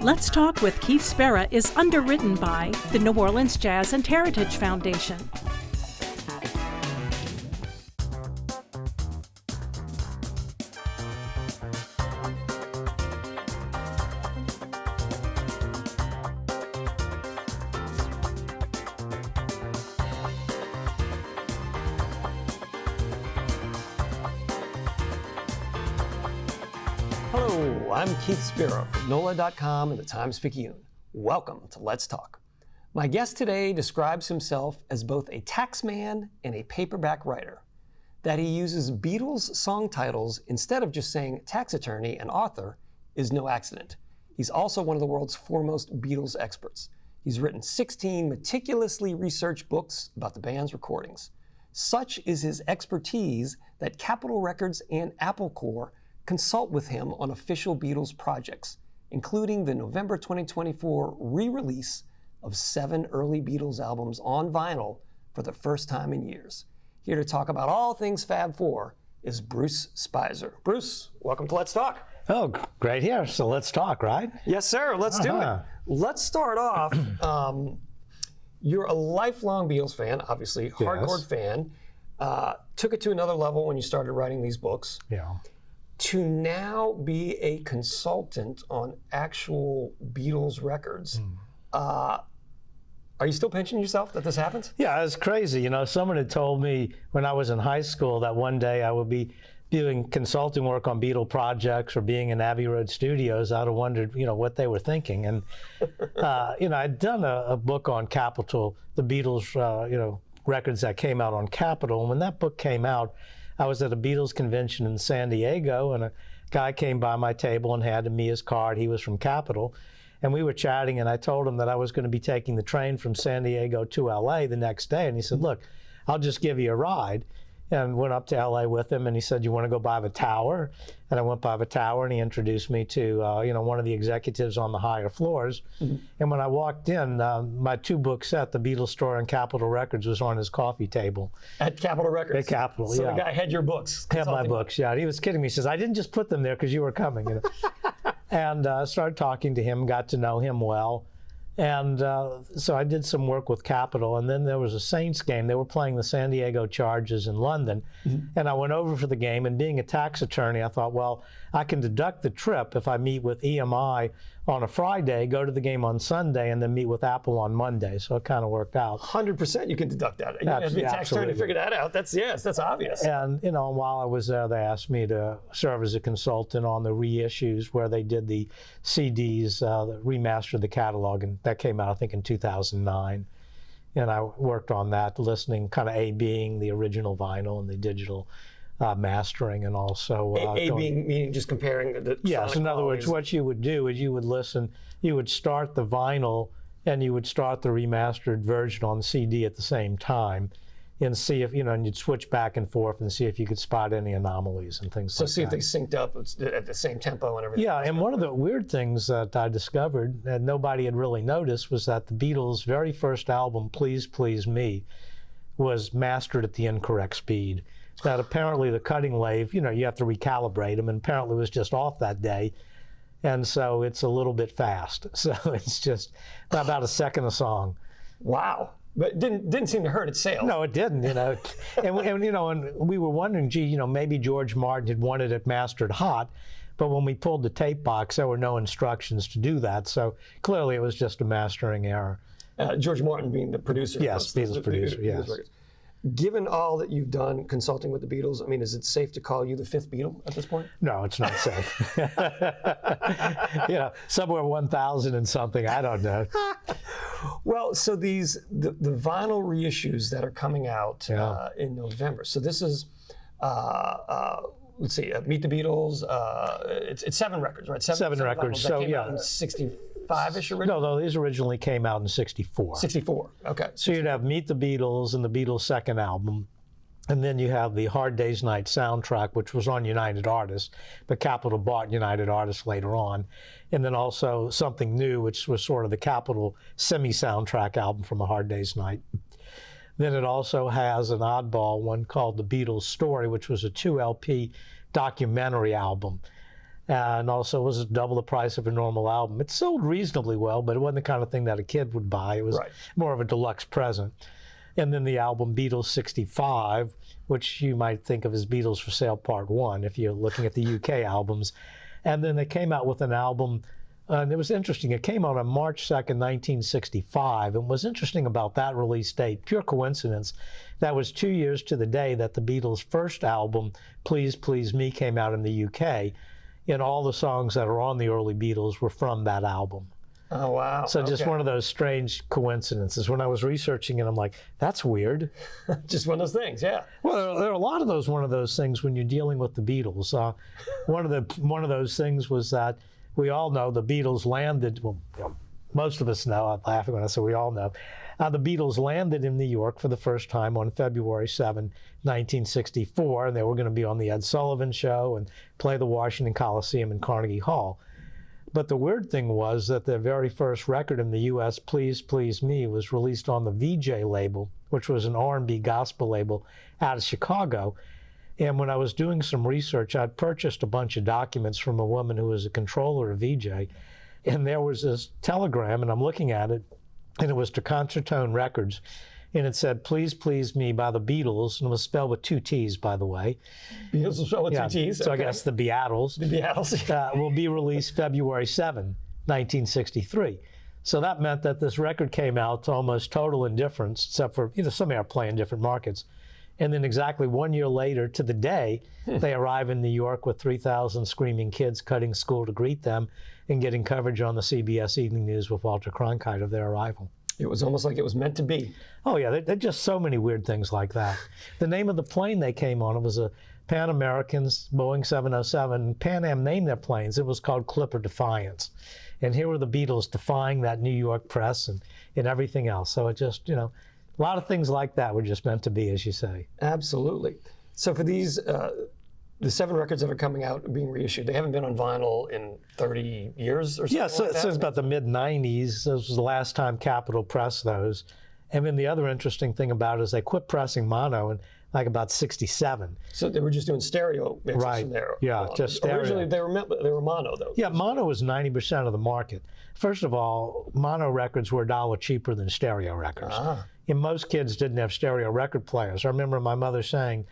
Let's Talk with Keith Spera is underwritten by the New Orleans Jazz and Heritage Foundation. Hello, I'm Keith Spera from NOLA.com and the Times-Picayune. Welcome to Let's Talk. My guest today describes himself as both a taxman and a paperback writer. That he uses Beatles song titles instead of just saying tax attorney and author is no accident. He's also one of the world's foremost Beatles experts. He's written 16 meticulously researched books about the band's recordings. Such is his expertise that Capitol Records and Apple Corps consult with him on official Beatles projects, including the November 2024 re-release of 7 early Beatles albums on vinyl for the first time in years. Here to talk about all things Fab 4 is Bruce Spizer. Bruce, welcome to Let's Talk. Oh, great here. So let's talk, right? Yes, sir. Let's do it. Let's start off. You're a lifelong Beatles fan, obviously, hardcore fan. Took it to another level when you started writing these books. Yeah. To now be a consultant on actual Beatles records, are you still pinching yourself that this happens? Yeah, it's crazy. You know, someone had told me when I was in high school that one day I would be doing consulting work on Beatle projects or being in Abbey Road Studios. I'd have wondered, what they were thinking. And, I'd done a book on Capitol, the Beatles, records that came out on Capitol. And when that book came out, I was at a Beatles convention in San Diego, and a guy came by my table and handed me his card. He was from Capitol, and we were chatting, and I told him that I was going to be taking the train from San Diego to LA the next day, and he said, look, I'll just give you a ride. And went up to LA with him, and he said, you want to go by the tower? And I went by the tower, and he introduced me to one of the executives on the higher floors. And when I walked in, my 2-book set, The Beatles Story and Capitol Records, was on his coffee table. At Capitol Records? At Capitol, so the guy had your books? Had my books, yeah. He was kidding me. He says, I didn't just put them there because you were coming. And started talking to him, got to know him well. And so I did some work with Capitol, and then there was a Saints game. They were playing the San Diego Chargers in London, and I went over for the game, and being a tax attorney, I thought, well, I can deduct the trip if I meet with EMI on a Friday, go to the game on Sunday, and then meet with Apple on Monday. So it kind of worked out. 100% you can deduct that. You have to be a tax attorney to figure that out. That's obvious. And, while I was there, they asked me to serve as a consultant on the reissues where they did the CDs, remastered the catalog, and that came out, I think, in 2009. And I worked on that, listening, kind of A-Bing the original vinyl and the digital mastering, and also A-Bing meaning just comparing the yes, in other words, what you would do is you would listen, you would start the vinyl and you would start the remastered version on CD at the same time and see if, and you'd switch back and forth and see if you could spot any anomalies and things like that. So see if they synced up at the same tempo and everything. Yeah, and one of the weird things that I discovered that nobody had really noticed was that the Beatles' very first album, Please Please Me, was mastered at the incorrect speed. That apparently the cutting lathe, you have to recalibrate them, and apparently it was just off that day. And so it's a little bit fast. So it's just about a second a song. Wow. But didn't seem to hurt its sales. No, it didn't, And we were wondering, maybe George Martin had wanted it mastered hot, but when we pulled the tape box, there were no instructions to do that. So clearly it was just a mastering error. George Martin being the producer. Yes, Beatles producer, yes. Given all that you've done consulting with the Beatles, is it safe to call you the 5th Beatle at this point? No, it's not safe. Somewhere 1,000 and something, I don't know. Well, so the vinyl reissues that are coming out in November. So this is, let's see, Meet the Beatles. It's 7 records, right? Seven records. So came out in 65-ish originally? No, these originally came out in 64. 64, okay. So you'd have Meet the Beatles and the Beatles' second album. And then you have the Hard Day's Night soundtrack, which was on United Artists, but Capitol bought United Artists later on. And then also something new, which was sort of the Capitol semi-soundtrack album from A Hard Day's Night. Then it also has an oddball one called The Beatles Story, which was a 2 LP documentary album. and also was double the price of a normal album. It sold reasonably well, but it wasn't the kind of thing that a kid would buy. It was more of a deluxe present. And then the album Beatles 65, which you might think of as Beatles for Sale Part 1 if you're looking at the UK albums. And then they came out with an album, and it was interesting. It came out on March 2nd, 1965. And what's interesting about that release date, pure coincidence, that was 2 years to the day that the Beatles' first album, Please Please Me, came out in the UK. And all the songs that are on the early Beatles were from that album. Oh, wow. So just one of those strange coincidences. When I was researching it, I'm like, that's weird. Just one of those things, yeah. Well, there are a lot of one of those things when you're dealing with the Beatles. One of those things was that we all know the Beatles landed, well, most of us know, I'm laughing when I say we all know, the Beatles landed in New York for the first time on February 7, 1964, and they were going to be on the Ed Sullivan Show and play the Washington Coliseum and Carnegie Hall. But the weird thing was that their very first record in the U.S., Please Please Me, was released on the VJ label, which was an R&B gospel label out of Chicago. And when I was doing some research, I'd purchased a bunch of documents from a woman who was a controller of VJ. And there was this telegram, and I'm looking at it, and it was to Concertone Records. And it said, Please Please Me by the Beatles, and it was spelled with 2 T's, by the way. Beatles was spelled with 2 T's? So I guess the Beatles. The Beatles. Will be released February 7, 1963. So that meant that this record came out to almost total indifference, except for some airplay in different markets. And then exactly 1 year later, to the day, they arrive in New York with 3,000 screaming kids cutting school to greet them and getting coverage on the CBS Evening News with Walter Cronkite of their arrival. It was almost like it was meant to be. Oh, yeah, there are just so many weird things like that. The name of the plane they came on, it was a Pan American's Boeing 707. Pan Am named their planes. It was called Clipper Defiance. And here were the Beatles defying that New York press and everything else. So it just, a lot of things like that were just meant to be, as you say. Absolutely. So for these, the 7 records that are coming out being reissued, they haven't been on vinyl in 30 years or something like that? Yeah, since about the mid-90s. This was the last time Capitol pressed those. And then the other interesting thing about it is they quit pressing mono in like about 67. So they were just doing stereo mixes from there. Yeah, just stereo. Originally they were mono, though. Yeah, mono was 90% of the market. First of all, mono records were $1 cheaper than stereo records. And most kids didn't have stereo record players. I remember my mother saying,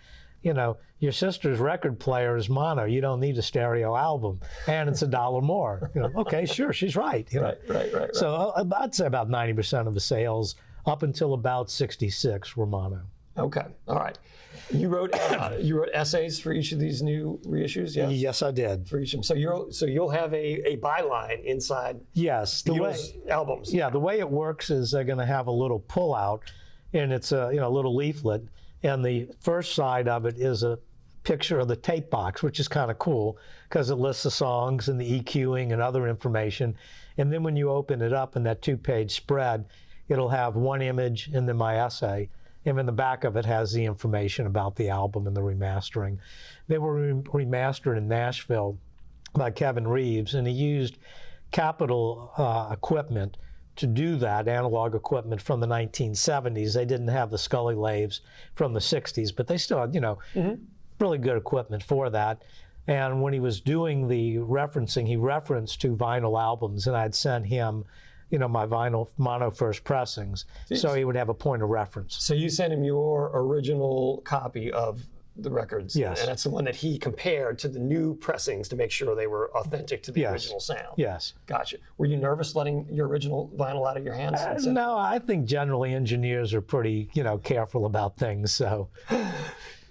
your sister's record player is mono. You don't need a stereo album, and it's $1 more. Okay, sure, she's right. Right. So I'd say about 90% of the sales up until about 66 were mono. Okay, all right. You wrote essays for each of these new reissues, yes? Yes, I did. For each of them. So you'll have a byline inside. Yes, albums. Yeah, the way it works is they're going to have a little pullout, and it's a little leaflet, and the first side of it is a picture of the tape box, which is kind of cool because it lists the songs and the EQing and other information. And then when you open it up in that 2-page spread, it'll have one image and then my essay. And in the back of it has the information about the album and the remastering. They were remastered in Nashville by Kevin Reeves, and he used Capitol equipment to do that, analog equipment from the 1970s. They didn't have the Scully lathes from the 60s, but they still had, really good equipment for that. And when he was doing the referencing, he referenced 2 vinyl albums, and I'd sent him my vinyl mono first pressings, so he would have a point of reference. So you sent him your original copy of the records, yes, and that's the one that he compared to the new pressings to make sure they were authentic to the original sound. Yes. Gotcha. Were you nervous letting your original vinyl out of your hands? No, I think generally engineers are pretty, careful about things. So,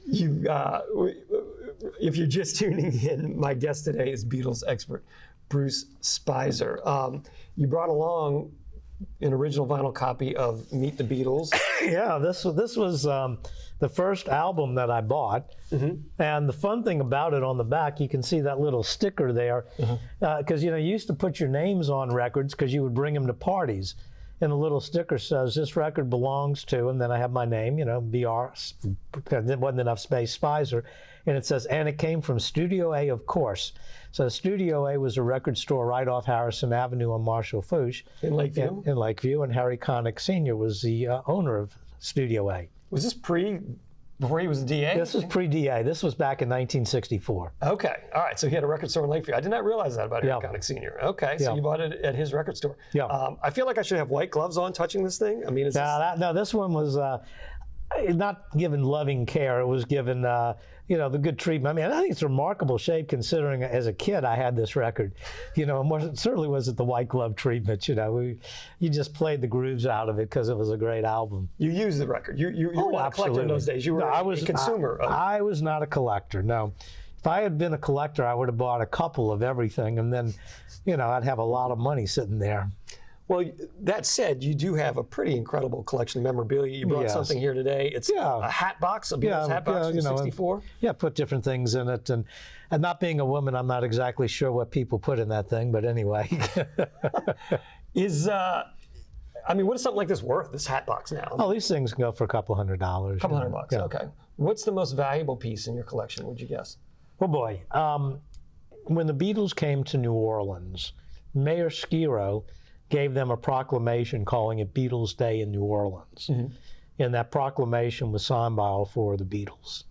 if you're just tuning in, my guest today is Beatles expert Bruce Spizer. You brought along an original vinyl copy of Meet the Beatles. Yeah, this was the first album that I bought. And the fun thing about it, on the back, you can see that little sticker there. Because, you used to put your names on records because you would bring them to parties. And the little sticker says, this record belongs to, and then I have my name, BR, there wasn't enough space, Spizer. And it says, and it came from Studio A, of course. So Studio A was a record store right off Harrison Avenue on Marshall Fouche. In Lakeview? In Lakeview, and Harry Connick Sr. was the owner of Studio A. Was this pre Before he was a DA? This was pre-DA. This was back in 1964. Okay. All right. So he had a record store in Lakeview. I did not realize that about Eric Yeah. Connick Sr. Okay. So Yeah. you bought it at his record store. Yeah. I feel like I should have white gloves on touching this thing. I mean, is No, this one was not given loving care. It was given, the good treatment. I mean, I think it's remarkable shape considering as a kid I had this record. It certainly wasn't the white glove treatment. You just played the grooves out of it because it was a great album. you used the record. You were not a collector in those days. You were a consumer. I was not a collector, no. If I had been a collector, I would have bought a couple of everything, and then, I'd have a lot of money sitting there. Well, that said, you do have a pretty incredible collection of memorabilia. You brought Yes. something here today. It's a hat box, a Beatles hat box from 64. Yeah, put different things in it. And not being a woman, I'm not exactly sure what people put in that thing, but anyway. What is something like this worth, this hat box now? Oh, these things can go for a couple $100. A couple $100, Yeah. okay. What's the most valuable piece in your collection, would you guess? Oh, boy. When the Beatles came to New Orleans, Mayor Spera gave them a proclamation calling it Beatles Day in New Orleans. Mm-hmm. And that proclamation was signed by all four of the Beatles.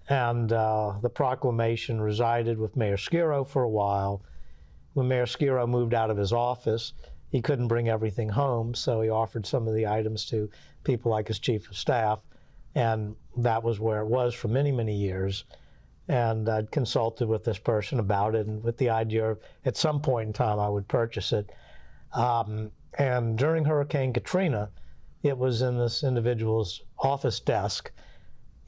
And the proclamation resided with Mayor Spera for a while. When Mayor Spera moved out of his office, he couldn't bring everything home, so he offered some of the items to people like his chief of staff. And that was where it was for many, many years. And I'd consulted with this person about it, and with the idea of at some point in time I would purchase it. And during Hurricane Katrina, it was in this individual's office desk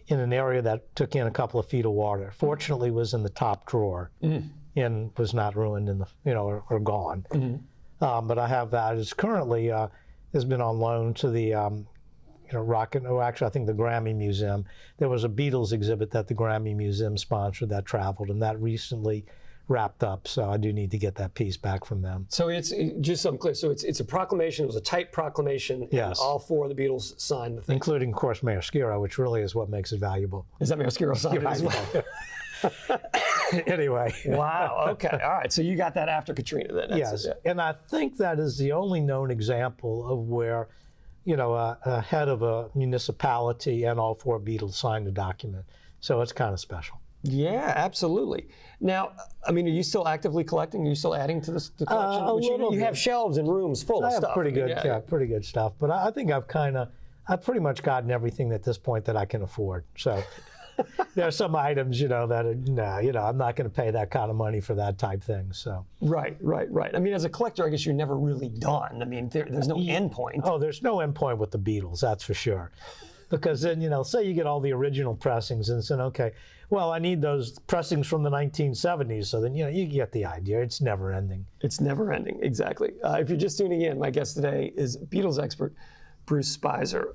in an area that took in a couple of feet of water. Fortunately, it was in the top drawer and was not ruined in the, or gone. Mm-hmm. But I have that. It's currently has been on loan to the actually I think the Grammy Museum. There was a Beatles exhibit that the Grammy Museum sponsored that traveled, and that recently wrapped up, so I do need to get that piece back from them. So it's just so I'm clear. So it's a proclamation. It was a tight proclamation. Yes. And all four of the Beatles signed the thing. Including, of course, Mayor Spera, which really is what makes it valuable. Is that Mayor Spera signed it as well? Anyway. Wow. Okay. All right. So you got that after Katrina then. Yes. And I think that is the only known example of where, a head of a municipality and all four Beatles signed a document. So it's kind of special. Yeah, absolutely. Now, are you still actively collecting? Are you still adding to the collection? A little you have shelves and rooms full of I have stuff. pretty good stuff. But I think I've pretty much gotten everything at this point that I can afford. So there are some items, that are, I'm not going to pay that kind of money for that type thing. So Right. As a collector, I guess you're never really done. There's no end point. Oh, there's no end point with the Beatles, that's for sure. Because then, say you get all the original pressings and say, okay, well, I need those pressings from the 1970s. So then, you get the idea. It's never ending. It's never ending, exactly. If you're just tuning in, my guest today is Beatles expert Bruce Spizer.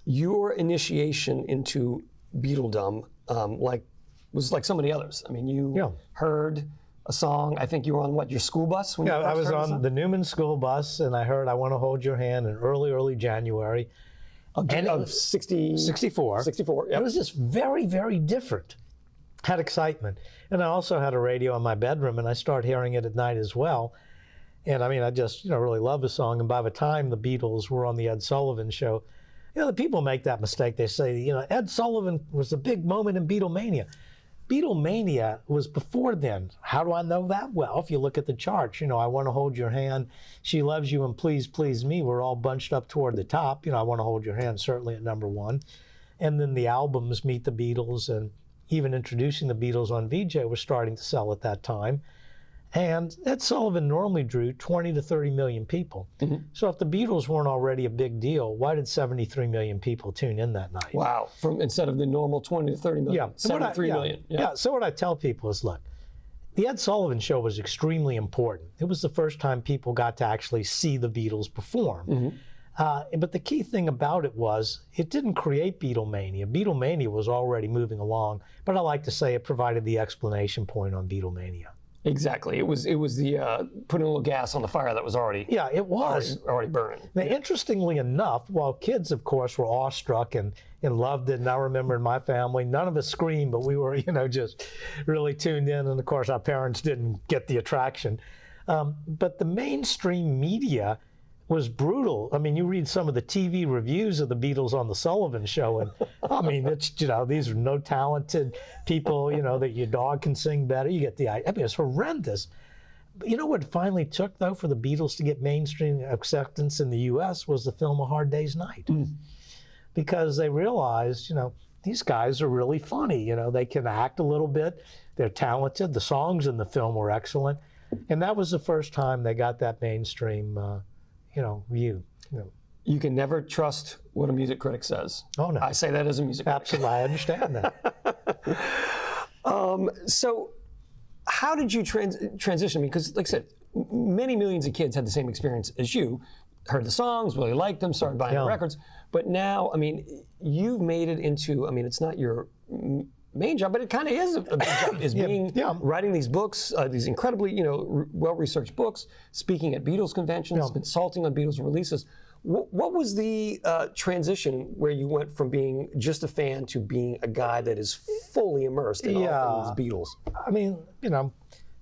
Your initiation into Beatledom was like so many others. You heard a song. I think you were on your school bus? When you first I was heard on the Newman school bus, and I heard I Want to Hold Your Hand in early January. Of 64. 64, yeah. It was just very, very different. Had excitement. And I also had a radio in my bedroom, and I started hearing it at night as well. And I just, really love the song. And by the time the Beatles were on the Ed Sullivan Show, the people make that mistake. They say, Ed Sullivan was a big moment in Beatlemania. Beatlemania was before then. How do I know that? Well, if you look at the charts, I Want to Hold Your Hand, She Loves You, and Please Please Me were all bunched up toward the top. I Want to Hold Your Hand certainly at number one. And then the albums Meet the Beatles and even Introducing the Beatles on VJ were starting to sell at that time. And Ed Sullivan normally drew 20 to 30 million people. Mm-hmm. So if the Beatles weren't already a big deal, why did 73 million people tune in that night? Wow. Instead of the normal 20 to 30 million, 73 million. Yeah. So what I tell people is, look, the Ed Sullivan Show was extremely important. It was the first time people got to actually see the Beatles perform. Mm-hmm. But the key thing about it was it didn't create Beatlemania. Beatlemania was already moving along, but I like to say it provided the explanation point on Beatlemania. Exactly. It was the putting a little gas on the fire that was already it was already burning. Now, interestingly enough, while kids, of course, were awestruck and loved it, and I remember in my family, none of us screamed, but we were, just really tuned in, and of course, our parents didn't get the attraction. But the mainstream media was brutal. I mean, you read some of the TV reviews of the Beatles on the Sullivan Show, and I mean, it's, these are no talented people, that your dog can sing better. You get the idea. I mean, it's horrendous. But you know what finally took, though, for the Beatles to get mainstream acceptance in the U.S. was the film A Hard Day's Night. Because they realized, these guys are really funny. They can act a little bit. They're talented. The songs in the film were excellent. And that was the first time they got that mainstream, view. You can never trust what a music critic says. Oh, no. I say that as a music critic. Absolutely, I understand that. So how did you transition? Because, like I said, many millions of kids had the same experience as you, heard the songs, really liked them, started buying the records. But now, I mean, you've made it into, it's not your main job, but it kind of is a big job, is writing these books, these incredibly, well-researched books, speaking at Beatles conventions, consulting on Beatles releases. What was the transition where you went from being just a fan to being a guy that is fully immersed in all things Beatles? I mean,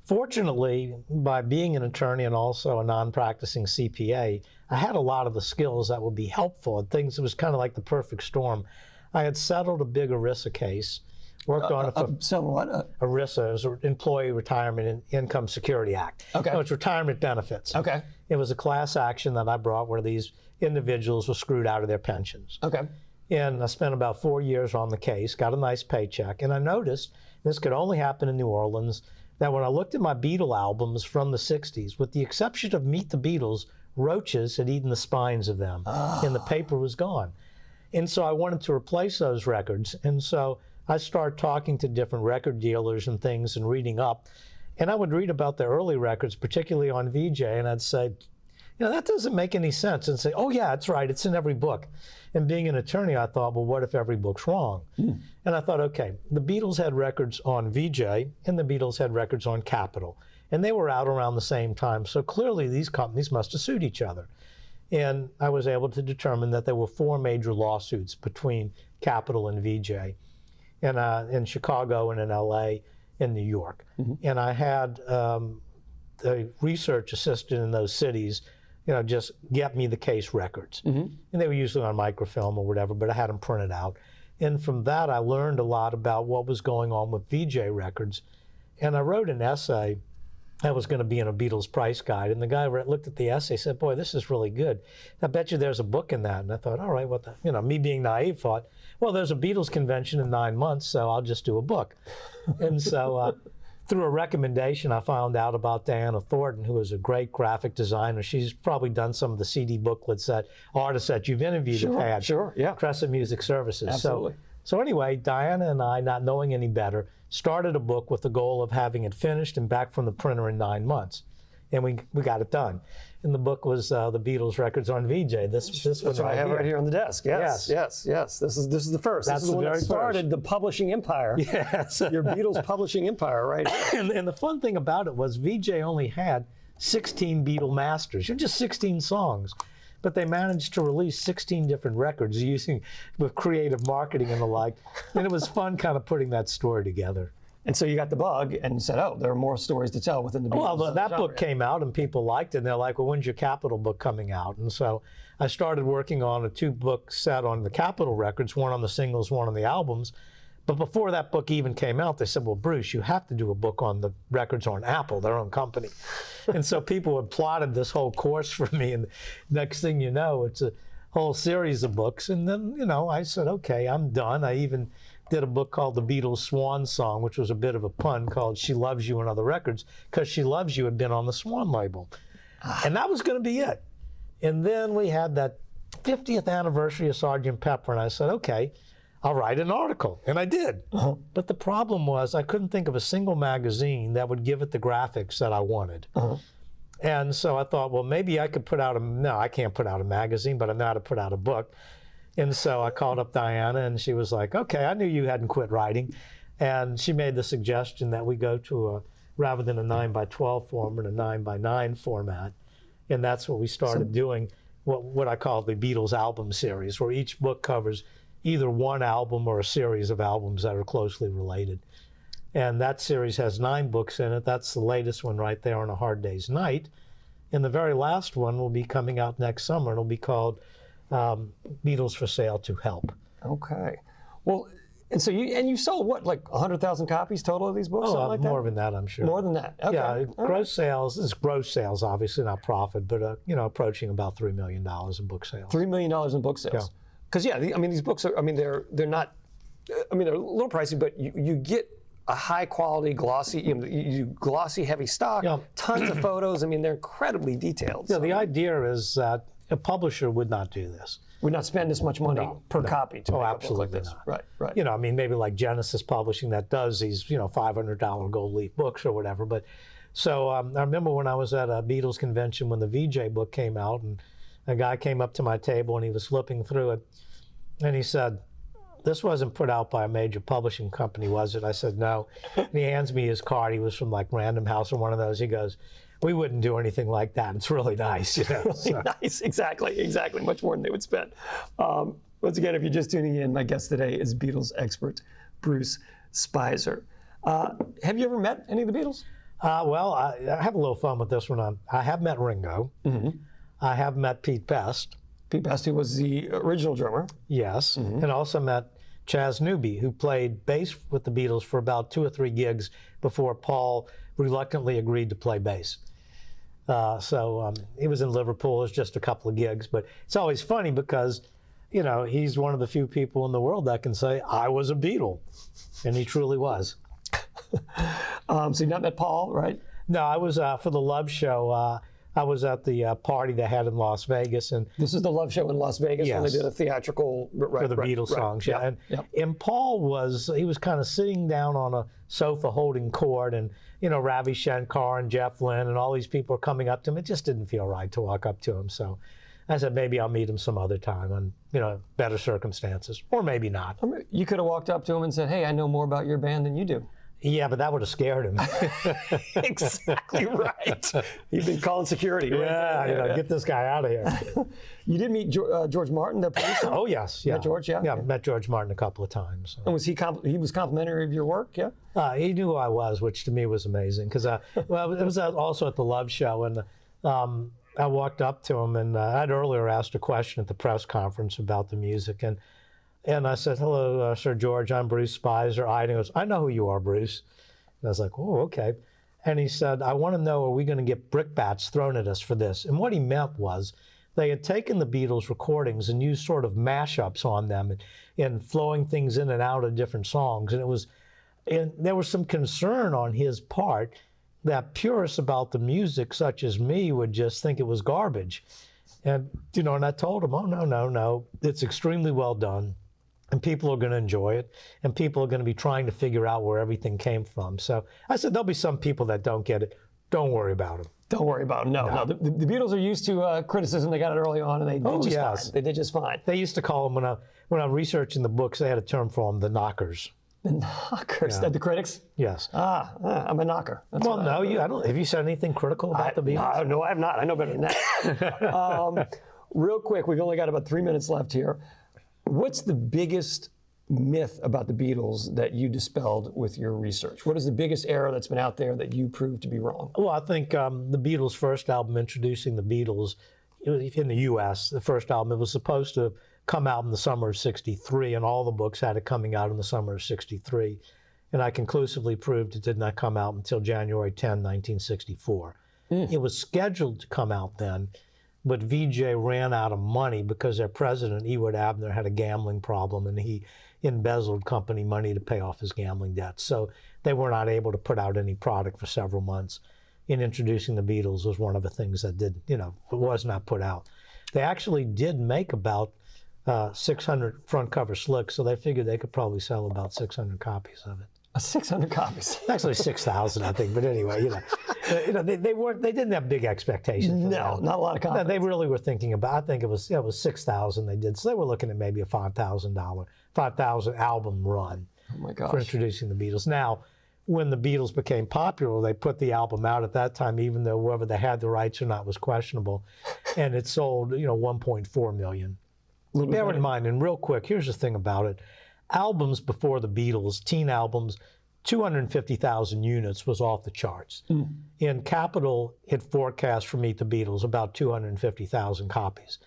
fortunately, by being an attorney and also a non-practicing CPA, I had a lot of the skills that would be helpful and things. It was kind of like the perfect storm. I had settled a big ERISA case, worked on it for ERISA, is Employee Retirement and Income Security Act. Okay. No, it's retirement benefits. Okay. It was a class action that I brought where these individuals were screwed out of their pensions. Okay. And I spent about 4 years on the case, got a nice paycheck, and I noticed, this could only happen in New Orleans, that when I looked at my Beatle albums from the 60s, with the exception of Meet the Beatles, roaches had eaten the spines of them, and the paper was gone. And so I wanted to replace those records, and so I started talking to different record dealers and things and reading up. And I would read about the early records, particularly on VJ, and I'd say, that doesn't make any sense. And say, oh yeah, that's right, it's in every book. And being an attorney, I thought, well, what if every book's wrong? And I thought, okay, the Beatles had records on VJ, and the Beatles had records on Capitol. And they were out around the same time, so clearly these companies must have sued each other. And I was able to determine that there were 4 major lawsuits between Capitol and VJ, in Chicago and in LA, in New York. And I had the research assistant in those cities, just get me the case records. And they were usually on microfilm or whatever, but I had them printed out. And from that, I learned a lot about what was going on with VJ records. And I wrote an essay that was going to be in a Beatles price guide. And the guy looked at the essay, said, boy, this is really good. I bet you there's a book in that. And I thought, all right, what the, me being naive thought, well, there's a Beatles convention in 9 months, so I'll just do a book. And so through a recommendation, I found out about Diana Thornton, who is a great graphic designer. She's probably done some of the CD booklets that artists that you've interviewed have had. Sure, yeah. Crescent Music Services. Absolutely. So anyway, Diana and I, not knowing any better, started a book with the goal of having it finished and back from the printer in 9 months. And we got it done. And the book was the Beatles records on VJ. This That's one what I have right here on the desk. Yes. This is the first. That's this is the one very that started first. the publishing empire. Yes. Your Beatles publishing empire, right? And the fun thing about it was VJ only had 16 Beatle masters, just 16 songs. But they managed to release 16 different records with creative marketing and the like. And it was fun kind of putting that story together. And so you got the bug and said, oh, there are more stories to tell within the Beatles. Well, that genre. book came out and people liked it. And they're like, well, when's your Capitol book coming out? And so I started working on a 2-book set on the Capitol records, one on the singles, one on the albums. But before that book even came out, they said, well, Bruce, you have to do a book on the records on Apple, their own company. And so people had plotted this whole course for me. And next thing you know, it's a whole series of books. And then, I said, okay, I'm done. I even did a book called The Beatles' Swan Song, which was a bit of a pun, called She Loves You and Other Records, because She Loves You had been on the Swan label. And that was going to be it. And then we had that 50th anniversary of Sgt. Pepper, and I said, okay, I'll write an article. And I did. But the problem was I couldn't think of a single magazine that would give it the graphics that I wanted. And so I thought, well, maybe I could put out no, I can't put out a magazine, but I know how to put out a book. And so I called up Diana, and she was like, okay, I knew you hadn't quit writing. And she made the suggestion that we go to rather than a 9x12 format, a 9x9 format. And that's what we started doing, what I call the Beatles album series, where each book covers either one album or a series of albums that are closely related. And that series has 9 books in it. That's the latest one right there on A Hard Day's Night. And the very last one will be coming out next summer. It'll be called Beatles for Sale to Help. Okay. Well, and so you sold what, like 100,000 copies total of these books? Oh, something like more that? than that, I'm sure. More than that. Okay. Yeah, All gross sales. This is gross sales, obviously not profit, but approaching about $3 million in book sales. $3 million in book sales. Because these books are. They're not. They're a little pricey, but you get a high quality, glossy, glossy, heavy stock. Yeah. Tons of photos. They're incredibly detailed. Yeah, So the idea is that a publisher would not do this. would not spend this much money per copy to make a book absolutely like this. not. Right. Maybe like Genesis Publishing that does these, $500 gold leaf books or whatever. But so I remember when I was at a Beatles convention when the VJ book came out, and a guy came up to my table and he was flipping through it, and he said, "This wasn't put out by a major publishing company, was it?" I said, "No." And he hands me his card. He was from like Random House or one of those. He goes, "We wouldn't do anything like that. It's really nice." Really nice. Exactly. Much more than they would spend. Once again, if you're just tuning in, my guest today is Beatles expert Bruce Spizer. Have you ever met any of the Beatles? Well, I have a little fun with this one. I have met Ringo. Mm-hmm. I have met Pete Best. Pete Best, who was the original drummer. Yes, and also met Chas Newby, who played bass with the Beatles for about 2 or 3 gigs before Paul reluctantly agreed to play bass. So he was in Liverpool. It was just a couple of gigs, but it's always funny because, he's one of the few people in the world that can say, "I was a Beatle," and he truly was. So you've not met Paul, right? No, I was for the Love Show. I was at the party they had in Las Vegas, and this is the Love Show in Las Vegas when they Yes. did a theatrical for the Beatles songs. Yeah, and Paul was kind of sitting down on a sofa holding court, and Ravi Shankar and Jeff Lynne and all these people are coming up to him. It just didn't feel right to walk up to him, so I said maybe I'll meet him some other time on better circumstances, or maybe not. You could have walked up to him and said, "Hey, I know more about your band than you do." Yeah, but that would have scared him. Exactly right. You've been calling security. Right? Yeah, get this guy out of here. You did meet George Martin, the producer? Oh, yes. Yeah. Met George, yeah? Yeah, met George Martin a couple of times. So. And was he was complimentary of your work, yeah? He knew who I was, which to me was amazing. Because, it was also at the Love Show, and I walked up to him, and I'd earlier asked a question at the press conference about the music, and I said, "Hello, Sir George, I'm Bruce Spizer." And he goes, "I know who you are, Bruce." And I was like, "Oh, okay." And he said, "I want to know, are we going to get brickbats thrown at us for this?" And what he meant was they had taken the Beatles recordings and used sort of mashups on them and flowing things in and out of different songs. And there was some concern on his part that purists about the music, such as me, would just think it was garbage. And, and I told him, "Oh, no, it's extremely well done. And people are going to enjoy it, and people are going to be trying to figure out where everything came from." So I said, there'll be some people that don't get it. Don't worry about them. Don't worry about them. No. The Beatles are used to criticism. They got it early on, and they did just fine. They did just fine. They used to call them, when I was researching the books, they had a term for them, the knockers. The knockers? The critics? Yes. I'm a knocker. That's well, no, I don't. Have you said anything critical about the Beatles? No, I have not. I know better than that. Real quick, we've only got about 3 minutes left here. What's the biggest myth about the Beatles that you dispelled with your research? What is the biggest error that's been out there that you proved to be wrong? Well, I think the Beatles' first album, introducing the Beatles in the U.S., the first album, it was supposed to come out in the summer of '63, and all the books had it coming out in the summer of '63. And I conclusively proved it did not come out until January 10, 1964. It was scheduled to come out then, but VJ ran out of money because their president, Ewart Abner, had a gambling problem, and he embezzled company money to pay off his gambling debts. So they were not able to put out any product for several months. In introducing the Beatles was one of the things that was not put out. They actually did make about 600 front cover slicks, so they figured they could probably sell about 600 copies of it. 600 copies. Actually 6,000, I think. But anyway, they didn't have big expectations. No, not a lot of confidence. No, they really were thinking about. I think it was 6,000 they did. So they were looking at maybe a $5,000 album run. Oh my gosh. For introducing the Beatles. Now, when the Beatles became popular, they put the album out at that time, even though whether they had the rights or not was questionable, and it sold 1.4 million. Bear in mind, and real quick, here's the thing about it. Albums before the Beatles, teen albums, 250,000 units was off the charts. In Capitol, it forecast for Meet the Beatles about 250,000 copies.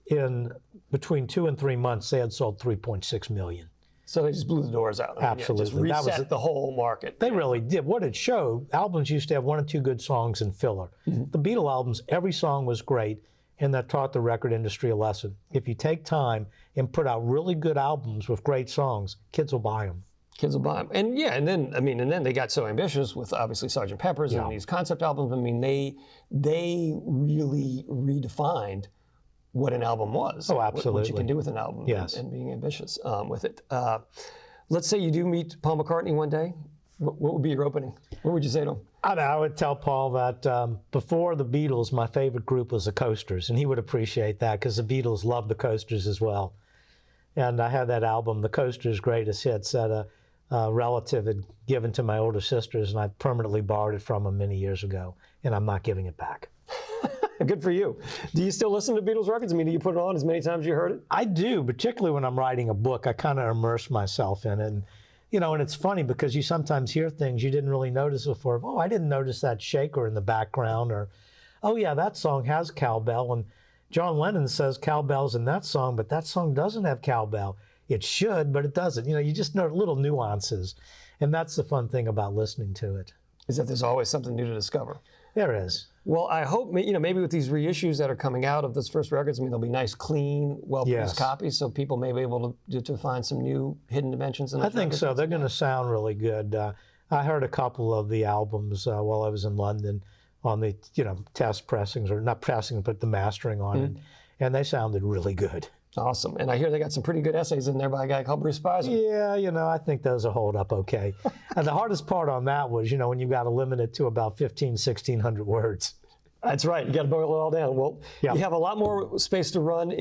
In between 2 and 3 months, they had sold 3.6 million. So they just blew the doors out. Absolutely. Just reset the whole market. They really did. What it showed, albums used to have 1 or 2 good songs and filler. The Beatle albums, every song was great, and that taught the record industry a lesson. If you take time and put out really good albums with great songs, kids will buy them. Kids will buy them. And yeah, and then they got so ambitious with obviously Sgt. Pepper's and these concept albums. I mean, they really redefined what an album was. Oh, absolutely. What you can do with an album. Yes. And being ambitious with it. Let's say you do meet Paul McCartney one day. What would be your opening? What would you say to him? I would tell Paul that before the Beatles, my favorite group was the Coasters, and he would appreciate that because the Beatles loved the Coasters as well. And I had that album, The Coasters' Greatest Hits, that a relative had given to my older sisters, and I permanently borrowed it from them many years ago, and I'm not giving it back. Good for you. Do you still listen to Beatles records? I mean, do you put it on as many times as you heard it? I do, particularly when I'm writing a book. I kind of immerse myself in it. And, and it's funny because you sometimes hear things you didn't really notice before. Oh, I didn't notice that shaker in the background. Or, oh, yeah, that song has cowbell. And John Lennon says cowbell's in that song, but that song doesn't have cowbell. It should, but it doesn't. You just know little nuances. And that's the fun thing about listening to it. Is that there's always something new to discover. There is. Well, I hope, maybe with these reissues that are coming out of those first records, they'll be nice, clean, well-produced copies, so people may be able to find some new hidden dimensions in those I think so. They're going to sound really good. I heard a couple of the albums while I was in London on the, test pressings, or not pressing, but the mastering on it, and they sounded really good. Awesome. And I hear they got some pretty good essays in there by a guy called Bruce Spizer. Yeah, I think those will hold up okay. And the hardest part on that was, when you've got to limit it to about 1,600 words. That's right. You got to boil it all down. Well, you have a lot more space to write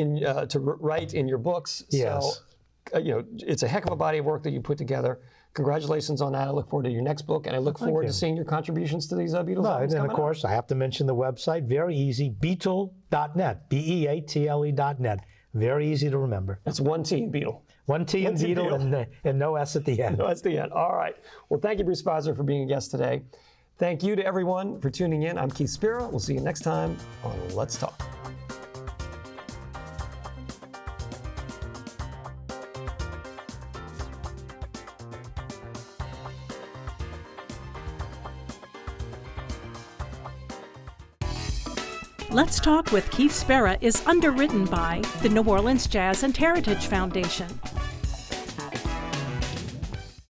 in your books. Yes. So, it's a heck of a body of work that you put together. Congratulations on that. I look forward to your next book, and I look forward to seeing your contributions to these Beatles albums. And of course, I have to mention the website. Very easy, Beatle.net, Beatle.net. Very easy to remember. That's one T in Beatle. One T in Beatle and no S at the end. No S at the end. All right. Well, thank you, Bruce Spizer, for being a guest today. Thank you to everyone for tuning in. I'm Keith Spera. We'll see you next time on Let's Talk. Let's Talk with Keith Spera is underwritten by the New Orleans Jazz and Heritage Foundation.